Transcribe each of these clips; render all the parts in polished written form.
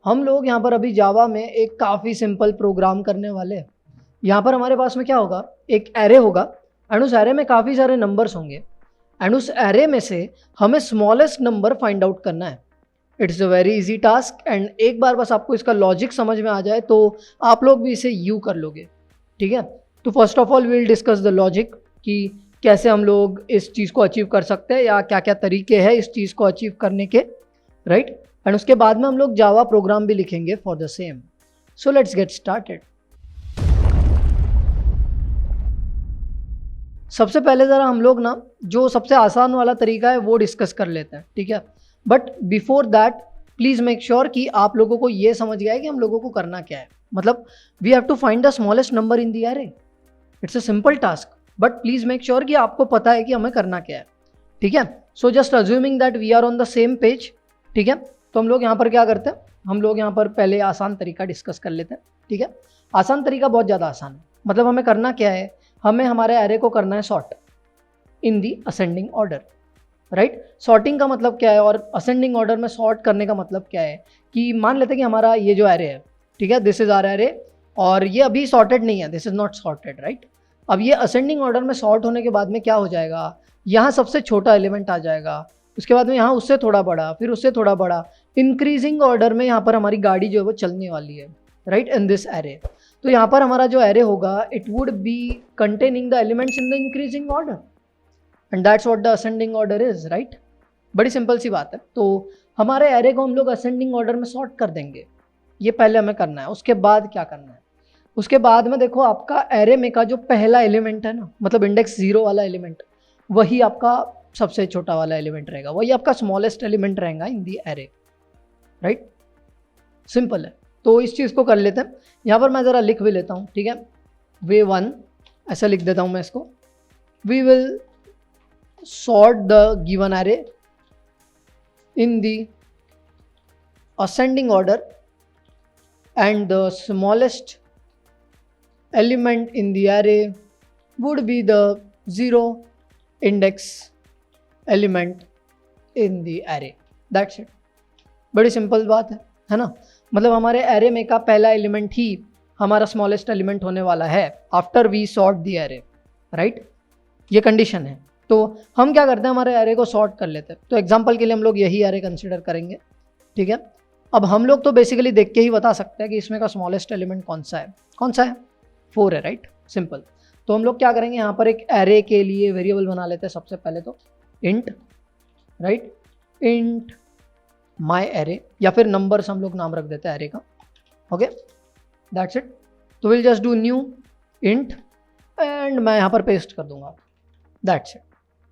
हम लोग यहाँ पर अभी जावा में एक काफ़ी सिंपल प्रोग्राम करने वाले हैं। यहाँ पर हमारे पास में क्या होगा, एक एरे होगा एंड उस एरे में काफ़ी सारे नंबर्स होंगे एंड उस एरे में से हमें स्मॉलेस्ट नंबर फाइंड आउट करना है। It's a very easy task and एक बार बस आपको इसका लॉजिक समझ में आ जाए तो आप लोग भी इसे यू कर लोगे, ठीक है। तो first of all will discuss the logic कि कैसे हम लोग इस चीज़ को अचीव कर सकते हैं या क्या क्या तरीके हैं इस चीज़ को अचीव करने के, राइट। एंड उसके बाद में हम लोग जावा प्रोग्राम भी लिखेंगे for the same. So let's get started. सबसे पहले ज़रा हम लोग ना जो सबसे आसान वाला तरीका है वो डिस्कस कर लेते हैं, ठीक है। But before that please make sure कि आप लोगों को ये समझ गया है कि हम लोगों को करना क्या है। मतलब we have to find the smallest number in the array. It's a simple task but please make sure कि आपको पता है कि हमें करना क्या है, ठीक है। So just assuming that we are on the same page, ठीक है। तो हम लोग यहाँ पर क्या करते हैं, हम लोग यहाँ पर पहले आसान तरीका डिस्कस कर लेते हैं, ठीक है। आसान तरीका बहुत ज़्यादा आसान है। मतलब हमें करना क्या है, हमें हमारे एरे को करना है सॉर्ट इन दी असेंडिंग ऑर्डर, राइट। सॉर्टिंग का मतलब क्या है और असेंडिंग ऑर्डर में सॉर्ट करने का मतलब क्या है कि मान लेते हैं कि हमारा ये जो एरे है, ठीक है, दिस इज आवर एरे और ये अभी सॉर्टेड नहीं है, this is not sorted, right. अब ये असेंडिंग ऑर्डर में सॉर्ट होने के बाद में क्या हो जाएगा, यहाँ सबसे छोटा एलिमेंट आ जाएगा, उसके बाद में यहाँ उससे थोड़ा बड़ा, फिर उससे थोड़ा बड़ा, इंक्रीजिंग ऑर्डर में यहाँ पर हमारी गाड़ी जो है वो चलने वाली है, राइट, इन दिस एरे। तो यहाँ पर हमारा जो एरे होगा it would be containing the elements in the increasing order and that's what the ascending order is, right. बड़ी सिंपल सी बात है। तो हमारे एरे को हम लोग असेंडिंग ऑर्डर में सॉर्ट कर देंगे, ये पहले हमें करना है। उसके बाद क्या करना है, उसके बाद में देखो आपका एरे में का जो पहला एलिमेंट है ना, मतलब इंडेक्स 0 वाला एलिमेंट, वही आपका सबसे छोटा वाला एलिमेंट रहेगा, वही आपका स्मॉलेस्ट एलिमेंट रहेगा इन दी एरे, राइट। सिंपल है। तो इस चीज़ को कर लेते हैं। यहाँ पर मैं ज़रा लिख भी लेता हूँ, ठीक है। वे 1 ऐसा लिख देता हूँ मैं इसको, we will sort the given array in the ascending order and the smallest element in the array would be the 0 index element in the array. That's it. बड़ी सिंपल बात है ना। मतलब हमारे एरे में का पहला एलिमेंट ही हमारा स्मॉलेस्ट एलिमेंट होने वाला है after we sort the array, right. ये कंडीशन है। तो हम क्या करते हैं, हमारे एरे को सॉर्ट कर लेते हैं। तो एग्जांपल के लिए हम लोग यही एरे कंसीडर करेंगे, ठीक है। अब हम लोग तो बेसिकली देख के ही बता सकते हैं कि इसमें का स्मॉलेस्ट एलिमेंट कौन सा है, 4 है, राइट, सिंपल। तो हम लोग क्या करेंगे, यहाँ पर एक एरे के लिए वेरिएबल बना लेते हैं सबसे पहले तो इंट, राइट, इंट माई एरे, या फिर नंबर्स हम लोग नाम रख देते हैं एरे का, ओके, दैट्स इट। तो will just do new int and मैं यहाँ पर पेस्ट कर दूंगा, दैट्स इट,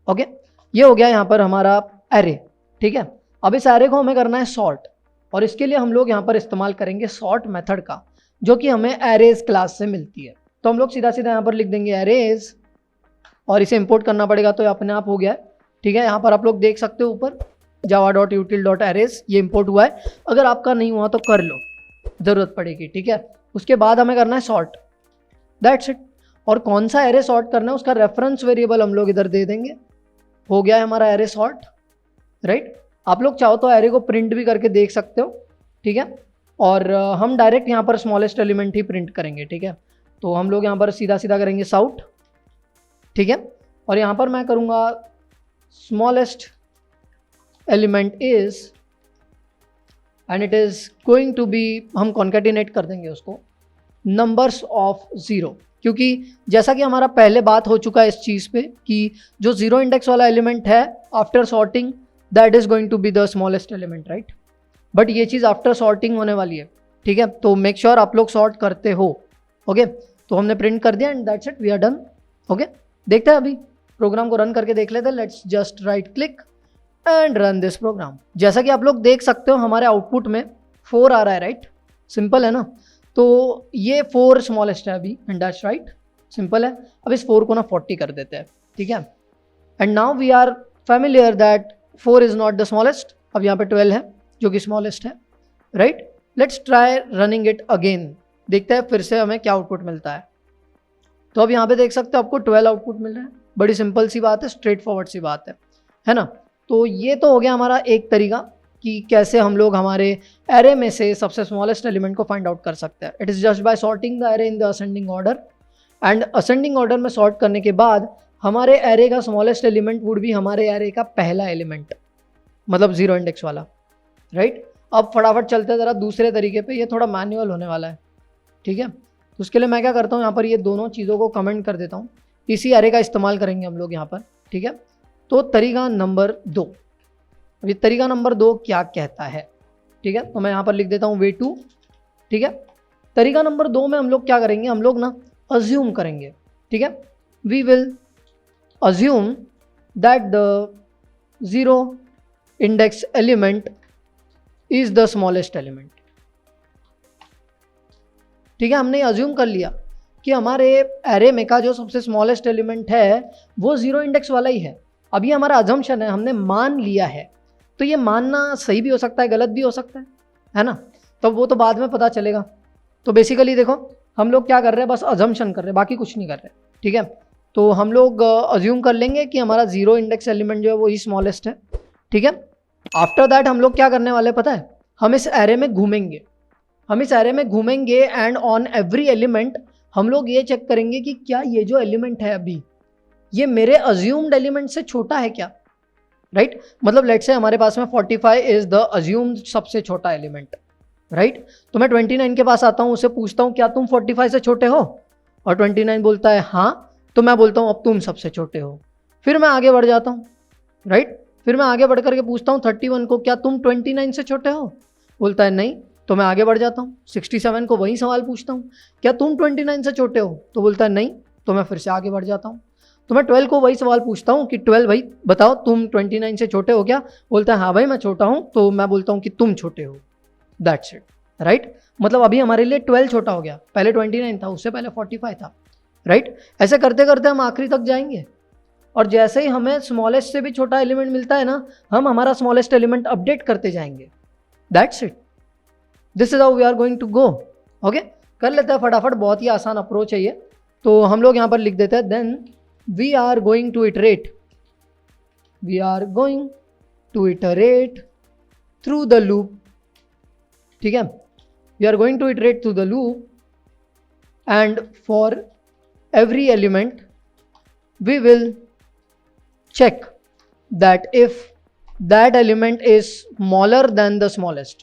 ओके। ये हो गया यहाँ पर हमारा एरे, ठीक है। अब इस एरे को हमें करना है सॉर्ट और इसके लिए हम लोग यहाँ पर इस्तेमाल करेंगे सॉर्ट मेथड का, जो कि हमें एरेज क्लास से मिलती है। तो हम लोग सीधा सीधा यहाँ पर लिख देंगे एरेज और इसे इंपोर्ट करना पड़ेगा, तो अपने आप हो गया है, ठीक है। यहाँ पर आप लोग देख सकते हो ऊपर java.util.arrays ये इंपोर्ट हुआ है। अगर आपका नहीं हुआ तो कर लो, ज़रूरत पड़ेगी, ठीक है। उसके बाद हमें करना है सॉर्ट, दैट्स इट। और कौन सा एरे सॉर्ट करना है उसका रेफरेंस वेरिएबल हम लोग इधर दे देंगे। हो गया है हमारा एरे सॉर्ट, राइट। आप लोग चाहो तो एरे को प्रिंट भी करके देख सकते हो, ठीक है। और हम डायरेक्ट यहाँ पर स्मॉलेस्ट एलिमेंट ही प्रिंट करेंगे, ठीक है। तो हम लोग यहाँ पर सीधा सीधा करेंगे साउट, ठीक है। और यहाँ पर मैं करूँगा smallest element is and it is going to be, हम कॉन्केटिनेट कर देंगे उसको नंबर्स ऑफ 0, क्योंकि जैसा कि हमारा पहले बात हो चुका है इस चीज़ पे कि जो 0 इंडेक्स वाला एलिमेंट है after sorting that is going to be the smallest element, right. But ये चीज़ आफ्टर सॉर्टिंग होने वाली है, ठीक है। तो मेक श्योर आप लोग सॉर्ट करते हो, ओके। तो हमने प्रिंट कर दिया and that's it, we are done, okay. देखते हैं अभी प्रोग्राम को रन करके देख लेते हैं। Let's just right click and run this program. जैसा कि आप लोग देख सकते हो हमारे आउटपुट में 4 आ रहा है, राइट, सिंपल है ना। तो ये 4 स्मॉलेस्ट है अभी एंड दैट्स राइट, सिंपल है। अब इस 4 को ना 40 कर देते हैं, ठीक है। And now we are familiar that 4 is not the smallest. अब यहाँ पे 12 है जो कि स्मॉलेस्ट है, right. Let's try running it again, देखते हैं फिर से हमें क्या आउटपुट मिलता है। तो अब यहाँ पे देख सकते हो आपको 12 आउटपुट मिल रहा है। बड़ी सिंपल सी बात है, स्ट्रेट फॉरवर्ड सी बात है ना। तो ये तो हो गया हमारा एक तरीका। कि कैसे हम लोग हमारे एरे में से सबसे स्मॉलेस्ट एलिमेंट को फाइंड आउट कर सकते हैं। It is just by sorting the array in the ascending order, and ascending order में सॉर्ट करने के बाद हमारे एरे का स्मॉलेस्ट एलिमेंट वुड भी हमारे एरे का पहला एलिमेंट, मतलब 0 इंडेक्स वाला, राइट। अब फटाफट चलते हैं ज़रा दूसरे तरीके पे, ये थोड़ा मैनुअल होने वाला है, ठीक है। तो उसके लिए मैं क्या करता हूँ, यहाँ पर ये दोनों चीज़ों को कमेंट कर देता हूँ, इसी एरे का इस्तेमाल करेंगे हम लोग यहाँ पर, ठीक है। तो तरीका नंबर 2, अभी तरीका नंबर 2 क्या कहता है, ठीक है। तो मैं यहाँ पर लिख देता हूँ वे टू, ठीक है। तरीका नंबर 2 में हम लोग क्या करेंगे, हम लोग ना अज्यूम करेंगे, ठीक है। We will assume that the 0 index element is the smallest element, ठीक है। हमने अज्यूम कर लिया कि हमारे एरे में का जो सबसे स्मॉलेस्ट एलिमेंट है वो 0 इंडेक्स वाला ही है। अब ये हमारा अजम्पशन है, हमने मान लिया है, तो ये मानना सही भी हो सकता है, गलत भी हो सकता है ना। तो वो तो बाद में पता चलेगा। तो बेसिकली देखो हम लोग क्या कर रहे हैं, बस अजम्पशन कर रहे हैं, बाकी कुछ नहीं कर रहे, ठीक है। तो हम लोग अज्यूम कर लेंगे कि हमारा 0 इंडेक्स एलिमेंट जो है वो ही स्मॉलेस्ट है, ठीक है। आफ्टर दैट हम लोग क्या करने वाले पता है, हम इस एरे में घूमेंगे, एंड ऑन एवरी एलिमेंट हम लोग ये चेक करेंगे कि क्या ये जो एलिमेंट है अभी ये मेरे अज्यूम्ड एलिमेंट से छोटा है क्या, राइट। मतलब लेट्स से हमारे पास में 45 इज द अज्यूम्ड सबसे छोटा एलिमेंट, राइट। तो मैं 29 के पास आता हूँ, उसे पूछता हूँ क्या तुम 45 से छोटे हो, और 29 बोलता है हाँ, तो मैं बोलता हूँ अब तुम सबसे छोटे हो। फिर मैं आगे बढ़ जाता हूँ, राइट। फिर मैं आगे बढ़ करके पूछता हूँ 31 को क्या तुम 29 से छोटे हो, बोलता है नहीं, तो मैं आगे बढ़ जाता हूँ। 67 को वही सवाल पूछता हूँ क्या तुम 29 से छोटे हो, तो बोलता है नहीं, तो मैं फिर से आगे बढ़ जाता हूँ। तो मैं 12 को वही सवाल पूछता हूँ कि 12 भाई बताओ तुम 29 से छोटे हो क्या, बोलता है हाँ भाई मैं छोटा हूँ, तो मैं बोलता हूँ कि तुम छोटे हो, दैट्स इट, राइट। मतलब अभी हमारे लिए 12 छोटा हो गया, पहले 29 था, उससे पहले 45 था, राइट। ऐसे करते करते हम आखिरी तक जाएंगे, और जैसे ही हमें स्मॉलेस्ट से भी छोटा एलिमेंट मिलता है ना, हम हमारा स्मॉलेस्ट एलिमेंट अपडेट करते जाएंगे, that's it, this is how we are going to go. Okay, कर लेते हैं फटाफट, बहुत ही आसान अप्रोच है ये। तो हम लोग यहाँ पर लिख देते हैं then we are going to iterate through the loop, ठीक है। We are going to iterate through the loop and for every element we will check that if that element is smaller than the smallest,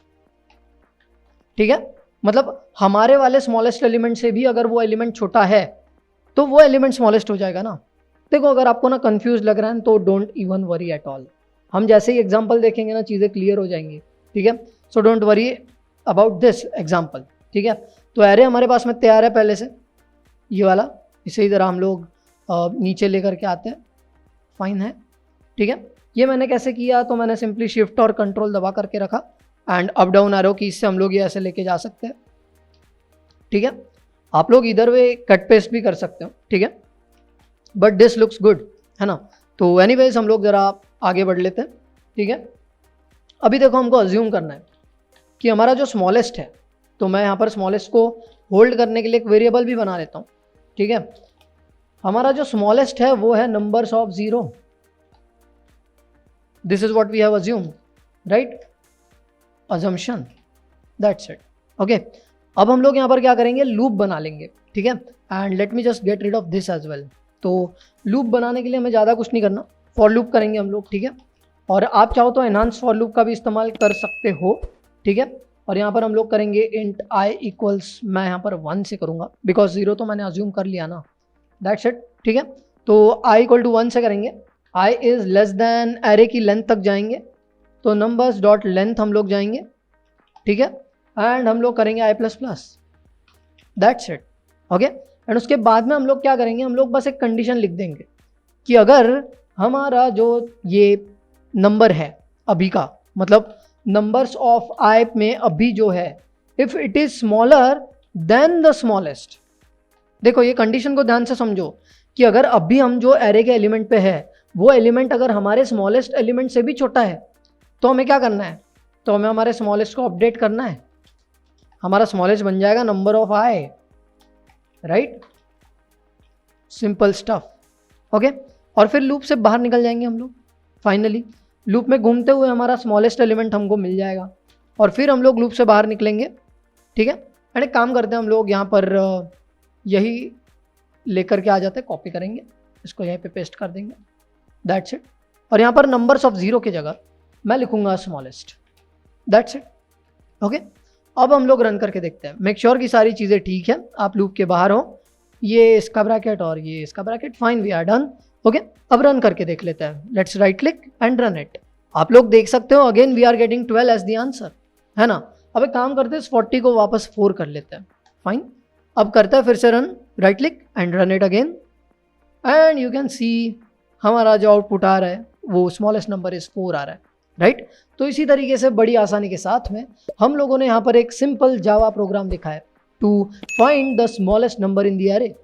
ठीक है। मतलब हमारे वाले smallest element से भी अगर वो एलिमेंट छोटा है तो वो एलिमेंट स्मॉलेस्ट हो जाएगा ना। देखो अगर आपको ना कंफ्यूज लग रहा है तो don't even worry at all, हम जैसे ही एग्जांपल देखेंगे ना चीज़ें क्लियर हो जाएंगी, ठीक है। So don't worry about this example, ठीक है। तो एरे हमारे पास में तैयार है पहले से, ये वाला, इसे इधर हम लोग नीचे लेकर के आते हैं, फाइन है, ठीक है। ये मैंने कैसे किया, तो मैंने सिंपली शिफ्ट और कंट्रोल दबा करके रखा एंड अप डाउन एरो की से हम लोग ये ऐसे लेके जा सकते हैं, ठीक है। आप लोग इधर वे कट पेस्ट भी कर सकते हो, ठीक है, बट दिस लुक्स गुड, है ना। तो एनीवेज हम लोग ज़रा आगे बढ़ लेते हैं, ठीक है। अभी देखो हमको अज्यूम करना है कि हमारा जो स्मॉलेस्ट है, तो मैं यहाँ पर स्मॉलेस्ट को होल्ड करने के लिए एक वेरिएबल भी बना लेता हूँ, ठीक है। हमारा जो स्मॉलेस्ट है वो है numbers of 0, this is what we have assume, right, assumption, that's it, okay. अब हम लोग यहाँ पर क्या करेंगे, लूप बना लेंगे, ठीक है। And let me just get rid of this as well. तो लूप बनाने के लिए हमें ज़्यादा कुछ नहीं करना, फॉर लूप करेंगे हम लोग, ठीक है। और आप चाहो तो एनहांस फॉर लूप का भी इस्तेमाल कर सकते हो, ठीक है। और यहाँ पर हम लोग करेंगे इंट आई इक्वल्स, मैं यहाँ पर 1 से करूँगा बिकॉज 0 तो मैंने अज्यूम कर लिया ना, दैट्स इट, ठीक है। तो आई इक्वल टू 1 से करेंगे, I is less than array की लेंथ तक जाएंगे, तो नंबर्स डॉट लेंथ हम लोग जाएंगे, ठीक है। एंड हम लोग करेंगे I plus plus, that's it, okay. And उसके बाद में हम लोग क्या करेंगे, हम लोग बस एक कंडीशन लिख देंगे कि अगर हमारा जो ये नंबर है अभी का, मतलब नंबर्स ऑफ आई में अभी जो है, if it is smaller than the smallest, देखो ये कंडीशन को ध्यान से समझो कि अगर अभी हम जो एरे के एलिमेंट पे है वो एलिमेंट अगर हमारे स्मॉलेस्ट एलिमेंट से भी छोटा है तो हमें क्या करना है, तो हमें हमारे स्मॉलेस्ट को अपडेट करना है, हमारा स्मॉलेस्ट बन जाएगा number of I, right, simple stuff, okay. और फिर लूप से बाहर निकल जाएंगे हम लोग फाइनली। लूप में घूमते हुए हमारा स्मॉलेस्ट एलिमेंट हमको मिल जाएगा और फिर हम लोग लूप से बाहर निकलेंगे, ठीक है। एंड एक काम करते हैं, हम लोग यहाँ पर यही लेकर के आ जाते हैं, कॉपी करेंगे, इसको यहीं पे पेस्ट कर देंगे, दैट्स इट। और यहाँ पर नंबर्स ऑफ 0 की जगह मैं लिखूंगा स्मॉलेस्ट, दैट्स इट, ओके। अब हम लोग रन करके देखते हैं, मेक श्योर कि सारी चीज़ें ठीक है, आप लूप के बाहर हो, ये इसका ब्रैकेट और ये इसका bracket, fine, we are done, okay. अब रन करके देख लेते हैं, let's right click and run it. आप लोग देख सकते हो again we are getting 12 as the answer, है ना। अब एक काम करते हैं, इस 40 को वापस 4 कर लेते हैं, फाइन। अब करता है फिर से run, right click and run it again, and you can see हमारा जो आउटपुट आ रहा है वो स्मॉलेस्ट नंबर इज 4 आ रहा है, राइट। तो इसी तरीके से बड़ी आसानी के साथ में हम लोगों ने यहाँ पर एक सिंपल जावा प्रोग्राम लिखा है to find the smallest number in the array.